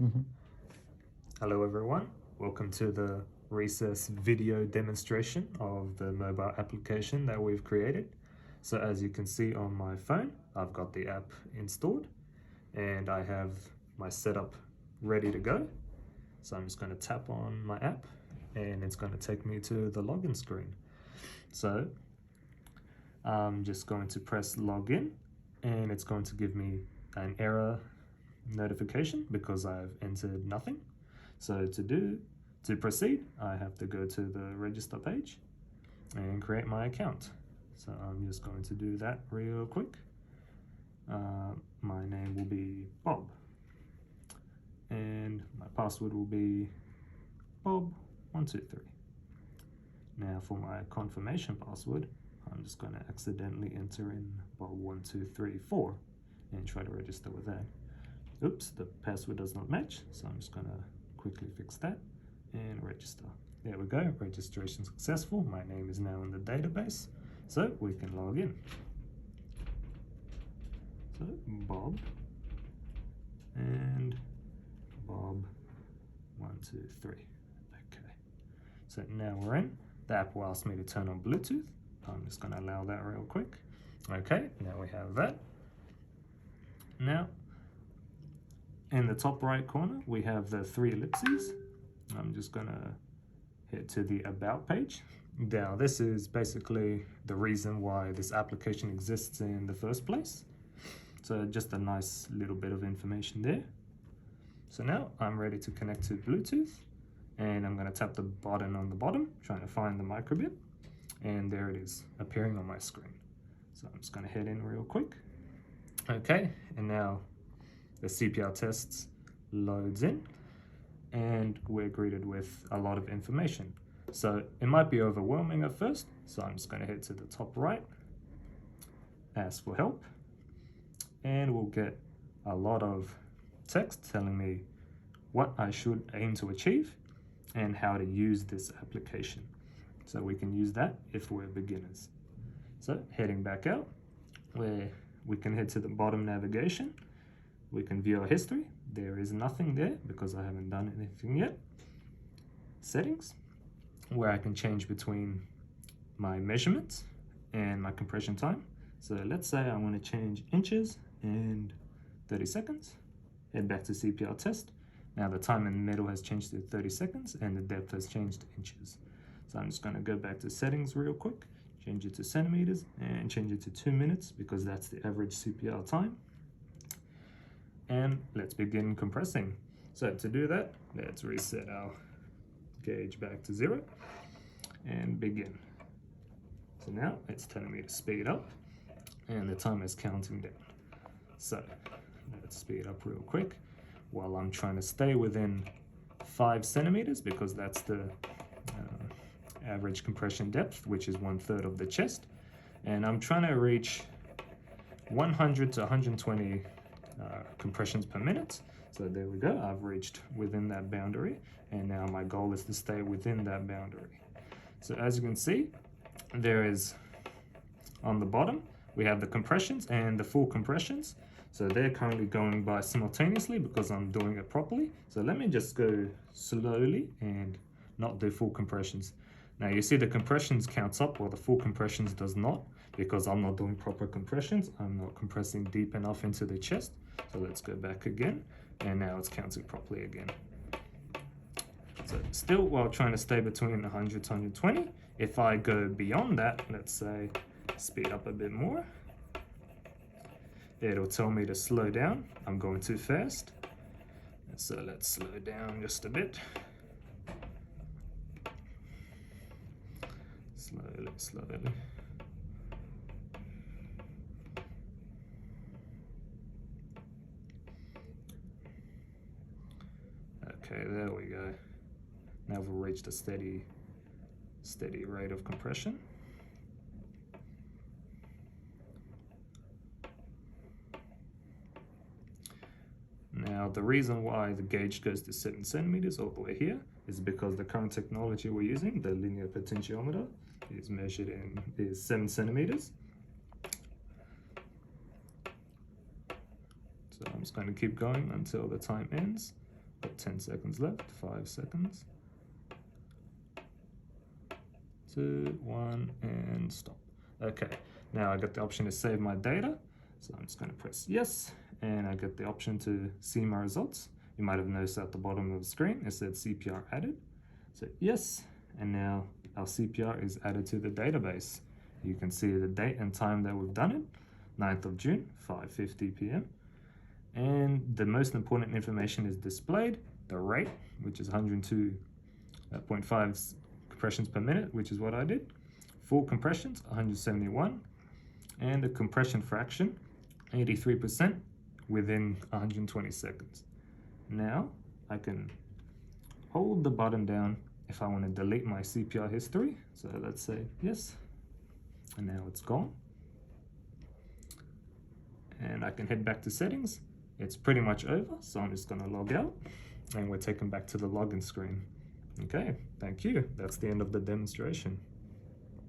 Mm-hmm. Hello everyone, welcome to the recess video demonstration of the mobile application that we've created. So as you can see on my phone, I've got the app installed and I have my setup ready to go. So I'm just going to tap on my app and it's going to take me to the login screen. So I'm just going to press login and it's going to give me an error notification because I've entered nothing. So to proceed, I have to go to the register page and create my account. So I'm just going to do that real quick. My name will be Bob and my password will be Bob123. Now for my confirmation password, I'm just going to accidentally enter in Bob1234 and try to register with that. Oops, the password does not match, so I'm just going to quickly fix that and register. There we go, registration successful. My name is now in the database, so we can log in. So Bob and Bob123. Okay, so now we're in. The app will ask me to turn on Bluetooth. I'm just going to allow that real quick. Okay, now we have that. Now in the top right corner, we have the 3 ellipses. I'm just gonna head to the About page. Now, this is basically the reason why this application exists in the first place. So just a nice little bit of information there. So now I'm ready to connect to Bluetooth and I'm gonna tap the button on the bottom, trying to find the microbit. And there it is, appearing on my screen. So I'm just gonna head in real quick. Okay, and now the CPR tests loads in and we're greeted with a lot of information. So it might be overwhelming at first, so I'm just going to head to the top right, ask for help, and we'll get a lot of text telling me what I should aim to achieve and how to use this application. So we can use that if we're beginners. So heading back out, where we can head to the bottom navigation. We can view our history. There is nothing there because I haven't done anything yet. Settings, where I can change between my measurements and my compression time. So let's say I want to change inches and 30 seconds. Head back to CPR test. Now the time in the middle has changed to 30 seconds and the depth has changed to inches. So I'm just going to go back to settings real quick, change it to centimeters and change it to 2 minutes because that's the average CPR time. And let's begin compressing. So to do that, let's reset our gauge back to 0 and begin. So now it's telling me to speed up and the timer is counting down. So let's speed up real quick while I'm trying to stay within 5 centimeters because that's the average compression depth, which is 1/3 of the chest. And I'm trying to reach 100 to 120 compressions per minute. So there we go, I've reached within that boundary and now my goal is to stay within that boundary. So as you can see, there is on the bottom we have the compressions and the full compressions. So they're currently going by simultaneously because I'm doing it properly. So let me just go slowly and not do full compressions. Now you see the compressions counts up while the full compressions does not because I'm not doing proper compressions. I'm not compressing deep enough into the chest. So let's go back again and now it's counting properly again. So still while trying to stay between 100 to 120, if I go beyond that, let's say speed up a bit more, it'll tell me to slow down. I'm going too fast. So let's slow down just a bit. Slowly. Okay, there we go. Now we've reached a steady rate of compression. Now the reason why the gauge goes to 7 centimeters all the way here is because the current technology we're using, the linear potentiometer, is measured in 7 centimeters. So I'm just going to keep going until the time ends. Got 10 seconds left, 5 seconds. 2, 1, and stop. Okay, now I got the option to save my data. So I'm just going to press yes, and I get the option to see my results. You might have noticed at the bottom of the screen, it said CPR added. So yes, and now our CPR is added to the database. You can see the date and time that we've done it, 9th of June, 5:50 p.m. And the most important information is displayed, the rate, which is 102.5 compressions per minute, which is what I did. Full compressions, 171, and the compression fraction, 83% within 120 seconds. Now I can hold the button down if I want to delete my CPR history. So let's say yes, and now it's gone. And I can head back to settings. It's pretty much over, so I'm just going to log out, and we're taken back to the login screen. Okay, thank you. That's the end of the demonstration.